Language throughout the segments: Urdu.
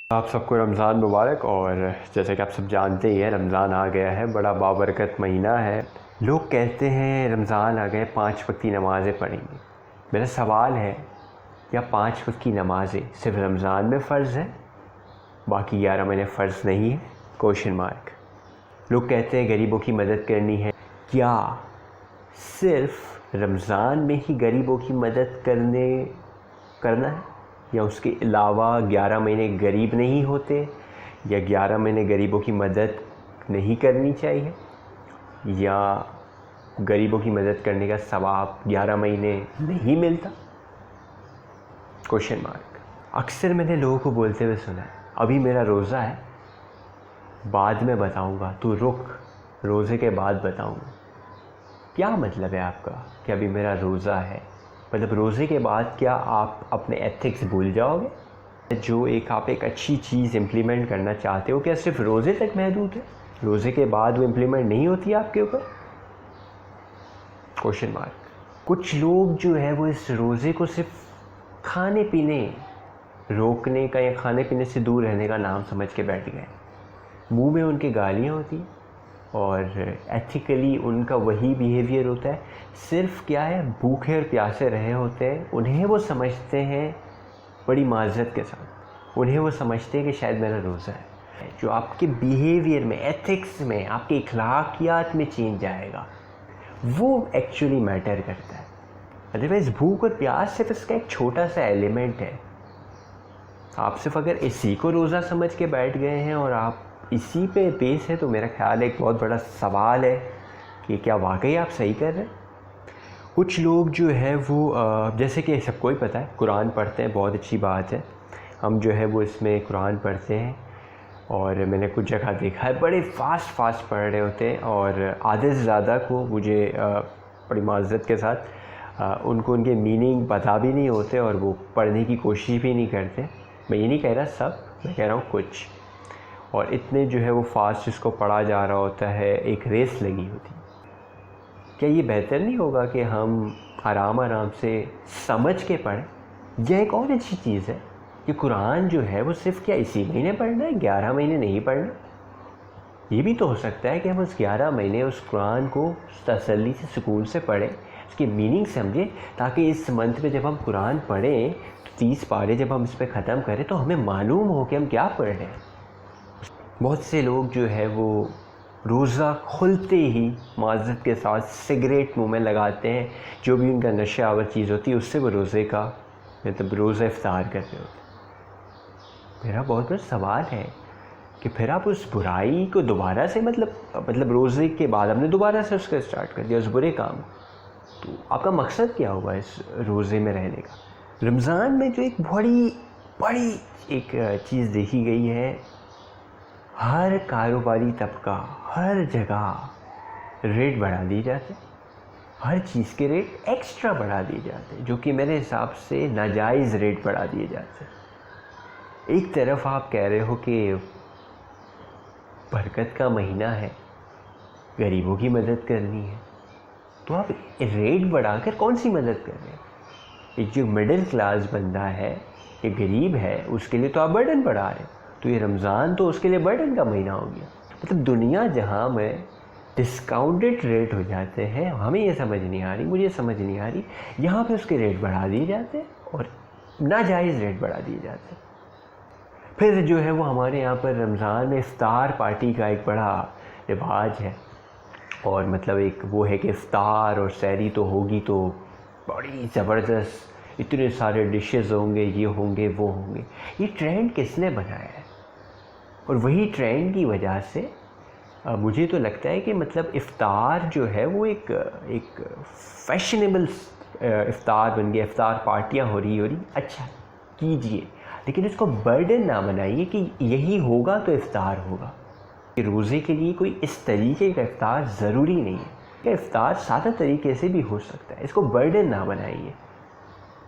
آپ سب کو رمضان مبارک۔ اور جیسے کہ آپ سب جانتے ہی ہیں رمضان آ گیا ہے، بڑا بابرکت مہینہ ہے۔ لوگ کہتے ہیں رمضان آ گئے 5 وقت کی نمازیں پڑھیں گے۔ میرا سوال ہے، کیا 5 وقت کی نمازیں صرف رمضان میں فرض ہیں، باقی 11 مہینے فرض نہیں ہے؟ Question mark. لوگ کہتے ہیں غریبوں کی مدد کرنی ہے، کیا صرف رمضان میں ہی غریبوں کی مدد کرنا ہے، یا اس کے علاوہ 11 مہینے غریب نہیں ہوتے، یا 11 مہینے غریبوں کی مدد نہیں کرنی چاہیے، یا غریبوں کی مدد کرنے کا ثواب 11 مہینے نہیں ملتا؟ Question mark. اکثر میں نے لوگوں کو بولتے ہوئے سنا ہے، ابھی میرا روزہ ہے، بعد میں بتاؤں گا، تو رک، روزے کے بعد بتاؤں گا۔ کیا مطلب ہے آپ کا کہ ابھی میرا روزہ ہے؟ مطلب روزے کے بعد کیا آپ اپنے ایتھکس بھول جاؤ گے؟ جو آپ ایک اچھی چیز امپلیمنٹ کرنا چاہتے ہو، کیا صرف روزے تک محدود ہے؟ روزے کے بعد وہ امپلیمنٹ نہیں ہوتی آپ کے اوپر؟ Question mark. کچھ لوگ جو ہے وہ اس روزے کو صرف کھانے پینے روکنے کا یا کھانے پینے سے دور رہنے کا نام سمجھ کے بیٹھ گئے۔ منہ میں ان کے گالیاں ہوتی ہیں اور ایتھیکلی ان کا وہی بیہیویئر ہوتا ہے، صرف کیا ہے، بھوکے اور پیاسے رہے ہوتے ہیں، انہیں وہ سمجھتے ہیں بڑی معذرت کے ساتھ، انہیں وہ سمجھتے ہیں کہ شاید میرا روزہ ہے۔ جو آپ کے بیہیویئر میں، ایتھکس میں، آپ کے اخلاقیات میں چینج آئے گا، وہ ایکچولی میٹر کرتا ہے۔ ادروائز بھوک اور پیاس صرف اس کا ایک چھوٹا سا ایلیمنٹ ہے۔ آپ صرف اگر اسی کو روزہ سمجھ کے بیٹھ گئے ہیں اور آپ اسی پہ بیس ہے، تو میرا خیال ایک بہت بڑا سوال ہے کہ کیا واقعی آپ صحیح کر رہے ہیں؟ کچھ لوگ جو ہے وہ جیسے کہ سب کو ہی پتہ ہے قرآن پڑھتے ہیں، بہت اچھی بات ہے، ہم جو ہے وہ اس میں قرآن پڑھتے ہیں، اور میں نے کچھ جگہ دیکھا ہے بڑے فاسٹ پڑھ رہے ہوتے ہیں، اور آدھے سے زیادہ کو، مجھے بڑی معذرت کے ساتھ، ان کو ان کے میننگ پتہ بھی نہیں ہوتے اور وہ پڑھنے کی کوشش بھی نہیں کرتے۔ میں یہ نہیں کہہ رہا سب، میں کہہ رہا ہوں کچھ، اور اتنے جو ہے وہ فاسٹ اس کو پڑھا جا رہا ہوتا ہے، ایک ریس لگی ہوتی ہے۔ کیا یہ بہتر نہیں ہوگا کہ ہم آرام سے سمجھ کے پڑھیں؟ یہ ایک اور اچھی چیز ہے کہ قرآن جو ہے وہ صرف کیا اسی مہینے پڑھنا ہے، 11 مہینے نہیں پڑھنا؟ یہ بھی تو ہو سکتا ہے کہ ہم اس 11 مہینے اس قرآن کو تسلی سے، سکون سے پڑھیں، اس کی میننگ سمجھیں، تاکہ اس منتھ میں جب ہم قرآن پڑھیں تو 30 پارے جب ہم اس پہ ختم کریں تو ہمیں معلوم ہو کہ ہم کیا پڑھ رہے ہیں۔ بہت سے لوگ جو ہے وہ روزہ کھلتے ہی معذرت کے ساتھ سگریٹ منہ میں لگاتے ہیں، جو بھی ان کا نشہ آور چیز ہوتی ہے اس سے وہ روزے کا مطلب روزہ افطار کرتے ہوتے ہیں۔ میرا بہت بڑا سوال ہے کہ پھر آپ اس برائی کو دوبارہ سے مطلب روزے کے بعد ہم نے دوبارہ سے اس کا اسٹارٹ کر دیا، اس برے کام، تو آپ کا مقصد کیا ہوا اس روزے میں رہنے کا؟ رمضان میں جو ایک بڑی ایک چیز دیکھی گئی ہے، ہر کاروباری طبقہ، ہر جگہ ریٹ بڑھا دی جاتے ہیں، ہر چیز کے ریٹ ایکسٹرا بڑھا دیے جاتے ہیں، جو کہ میرے حساب سے ناجائز ریٹ بڑھا دیے جاتے ہیں۔ ایک طرف آپ کہہ رہے ہو کہ برکت کا مہینہ ہے، غریبوں کی مدد کرنی ہے، تو آپ ریٹ بڑھا کر کون سی مدد کر رہے ہیں؟ ایک جو مڈل کلاس بندہ ہے، ایک غریب ہے، اس کے لیے تو آپ برڈن بڑھا رہے ہیں، تو یہ رمضان تو اس کے لیے برڈن کا مہینہ ہو گیا۔ مطلب دنیا جہاں میں ڈسکاؤنٹڈ ریٹ ہو جاتے ہیں، ہمیں یہ سمجھ نہیں آ رہی، مجھے سمجھ نہیں آ رہی، یہاں پہ اس کے ریٹ بڑھا دیے جاتے ہیں اور ناجائز ریٹ بڑھا دیے جاتے ہیں۔ پھر جو ہے وہ ہمارے یہاں پر رمضان میں افطار پارٹی کا ایک بڑا رواج ہے، اور مطلب ایک وہ ہے کہ افطار اور سحری تو ہوگی تو بڑی زبردست، اتنے سارے ڈشز ہوں گے، یہ ہوں گے، وہ ہوں گے۔ یہ ٹرینڈ کس نے بنایا ہے؟ اور وہی ٹرینڈ کی وجہ سے مجھے تو لگتا ہے کہ مطلب افطار جو ہے وہ ایک فیشنیبل افطار بن گیا، افطار پارٹیاں ہو رہی، اچھا کیجئے، لیکن اس کو برڈن نہ بنائیے کہ یہی ہوگا تو افطار ہوگا۔ روزے کے لیے کوئی اس طریقے کا افطار ضروری نہیں ہے، کہ افطار سادہ طریقے سے بھی ہو سکتا ہے، اس کو برڈن نہ بنائیے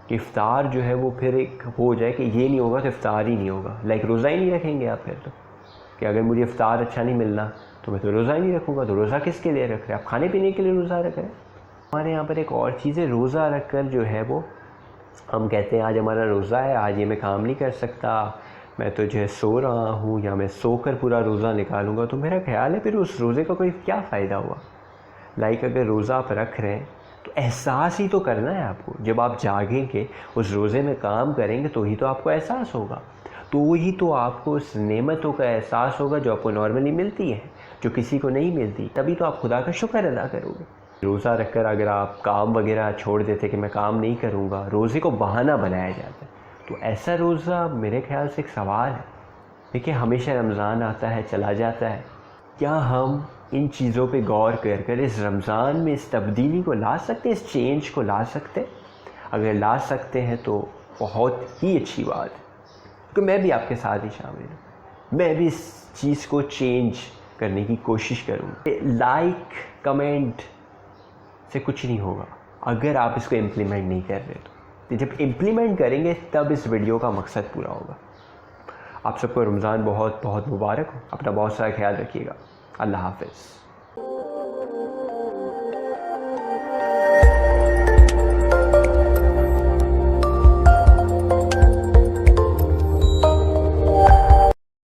کہ افطار جو ہے وہ پھر ایک ہو جائے کہ یہ نہیں ہوگا تو افطار ہی نہیں ہوگا، لائک روزہ ہی نہیں رکھیں گے آپ پھر تو، کہ اگر مجھے افطار اچھا نہیں ملنا تو میں تو روزہ ہی نہیں رکھوں گا، تو روزہ کس کے لیے رکھ رہے ہیں؟ آپ کھانے پینے کے لیے روزہ رکھ رہے ہیں۔ ہمارے یہاں پر ایک اور چیز ہے، روزہ رکھ کر جو ہے وہ ہم کہتے ہیں آج ہمارا روزہ ہے، آج یہ میں کام نہیں کر سکتا، میں تو جو ہے سو رہا ہوں یا میں سو کر پورا روزہ نکالوں گا، تو میرا خیال ہے پھر اس روزے کا کوئی کیا فائدہ ہوا؟ اگر روزہ آپ رکھ رہے ہیں تو احساس ہی تو کرنا ہے آپ کو. جب آپ جاگیں گے، اس روزے میں کام کریں گے، تو ہی تو آپ کو احساس ہوگا، تو وہی تو آپ کو اس نعمتوں کا احساس ہوگا جو آپ کو نارملی ملتی ہے، جو کسی کو نہیں ملتی. تبھی تو آپ خدا کا شکر ادا کرو گے. روزہ رکھ کر اگر آپ کام وغیرہ چھوڑ دیتے کہ میں کام نہیں کروں گا، روزے کو بہانہ بنایا جاتا ہے، تو ایسا روزہ میرے خیال سے ایک سوال ہے. دیکھیں، ہمیشہ رمضان آتا ہے چلا جاتا ہے، کیا ہم ان چیزوں پہ غور کر کر اس رمضان میں اس تبدیلی کو لا سکتے ہیں، اس چینج کو لا سکتے ہیں؟ اگر لا سکتے ہیں تو بہت ہی اچھی بات ہے، کیونکہ میں بھی آپ کے ساتھ ہی شامل ہوں. میں بھی اس چیز کو چینج کرنے کی کوشش کروں. لائک کمنٹ سے کچھ نہیں ہوگا اگر آپ اس کو امپلیمنٹ نہیں کر رہے. تو جب امپلیمنٹ کریں گے تب اس ویڈیو کا مقصد پورا ہوگا. آپ سب کو رمضان بہت بہت مبارک ہو. اپنا بہت سارا خیال رکھیے گا. اللہ حافظ.